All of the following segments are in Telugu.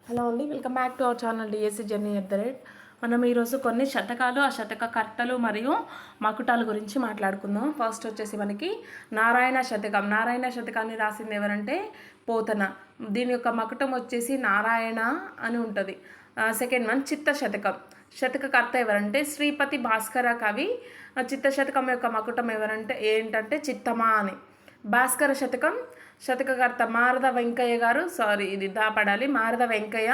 హలో అండి, welcome back to our channel DSC journey at the rate. మనం ఈరోజు కొన్ని శతకాలు, ఆ శతక కర్తలు మరియు మకుటాల గురించి మాట్లాడుకుందాం. ఫస్ట్ వచ్చేసి మనకి నారాయణ శతకం. నారాయణ శతకాన్ని రాసింది ఎవరంటే పోతన. దీని యొక్క మకుటం వచ్చేసి నారాయణ అని ఉంటుంది. సెకండ్ వన్ చిత్త శతకం. శతకకర్త ఎవరంటే శ్రీపతి భాస్కర కవి. చిత్త శతకం యొక్క మకుటం ఎవరంటే ఏంటంటే చిత్తమా అని. భాస్కర శతకం శతకకర్త మారద వెంకయ్య గారు. ఇది దాపడాలి, మారద వెంకయ్య.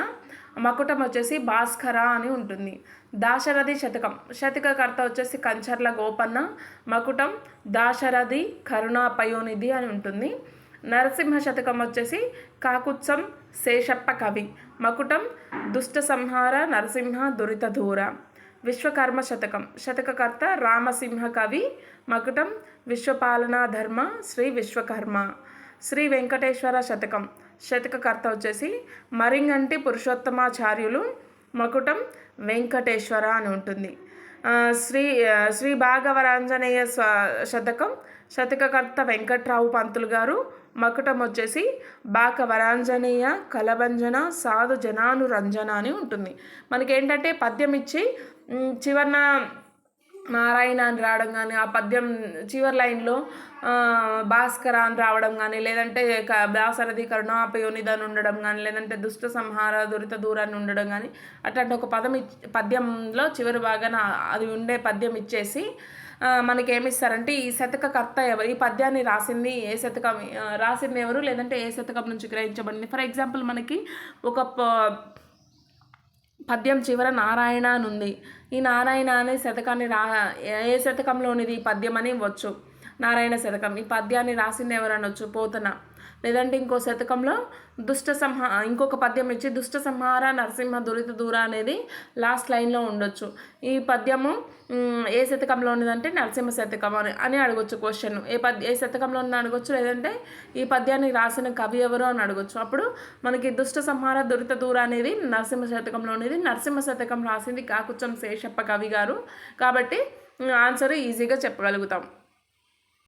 మకుటం వచ్చేసి భాస్కర అని ఉంటుంది. దాశరథి శతకం. శతకకర్త వచ్చేసి కంచర్ల గోపన్న. మకుటం దాశరథి కరుణాపయోనిధి అని ఉంటుంది. నరసింహ శతకం వచ్చేసి కాకుత్సం శేషప్ప కవి. మకుటం దుష్ట సంహార నరసింహ దురిత దూర. విశ్వకర్మ శతకం. శతకకర్త రామసింహ కవి. మకుటం విశ్వపాలనా ధర్మ శ్రీ విశ్వకర్మ. శ్రీ వెంకటేశ్వర శతకం. శతకకర్త వచ్చేసి మరింగంటి పురుషోత్తమాచార్యులు. మకుటం వెంకటేశ్వర అని ఉంటుంది. శ్రీ భాగవరాంజనేయ శతకం. శతకకర్త వెంకట్రావు పంతులు గారు. మకుటం వచ్చేసి బాకవరాంజనేయ కలభంజన సాధు జనానురంజన అని ఉంటుంది. మనకేంటంటే పద్యం ఇచ్చి చివరన నారాయణ అని రావడం కానీ, ఆ పద్యం చివరి లైన్లో భాస్కర అని రావడం కానీ, లేదంటే దాశరథి కరుణాపయోనిధి అని ఉండడం కానీ, లేదంటే దుష్ట సంహార దురిత దూరాన్ని ఉండడం కానీ, అట్లాంటి ఒక పద్యంలో చివరి భాగాన అది ఉండే పద్యం ఇచ్చేసి మనకేమిస్తారంటే ఈ శతకకర్త ఎవరు, ఈ పద్యాన్ని రాసింది ఏ శతకం, రాసింది ఎవరు, లేదంటే ఏ శతకం నుంచి గ్రహించబడింది. ఫర్ ఎగ్జాంపుల్ మనకి ఒక పద్యం చివర నారాయణ అని ఉంది. ఈ నారాయణ అనే శతకాన్ని ఏ శతకంలోనిది ఈ పద్యం అని ఇవ్వచ్చు. నారాయణ శతకం. ఈ పద్యాన్ని రాసింది ఎవరు అనొచ్చు, పోతన. లేదంటే ఇంకో శతకంలో ఇంకొక పద్యం ఇచ్చి దుష్ట సంహార నరసింహ దురిత దూర అనేది లాస్ట్ లైన్లో ఉండొచ్చు. ఈ పద్యము ఏ శతకంలో ఉన్నదంటే నరసింహ శతకం అని అడగొచ్చు క్వశ్చన్. ఏ శతకంలో ఉందని అడగొచ్చు, లేదంటే ఈ పద్యాన్ని రాసిన కవి ఎవరు అని అడగొచ్చు. అప్పుడు మనకి దుష్ట సంహార దురిత దూర అనేది నరసింహ శతకంలో ఉన్నది. నరసింహ శతకం రాసింది కాకుత్సం శేషప్ప కవి గారు. కాబట్టి ఆన్సర్ ఈజీగా చెప్పగలుగుతాం.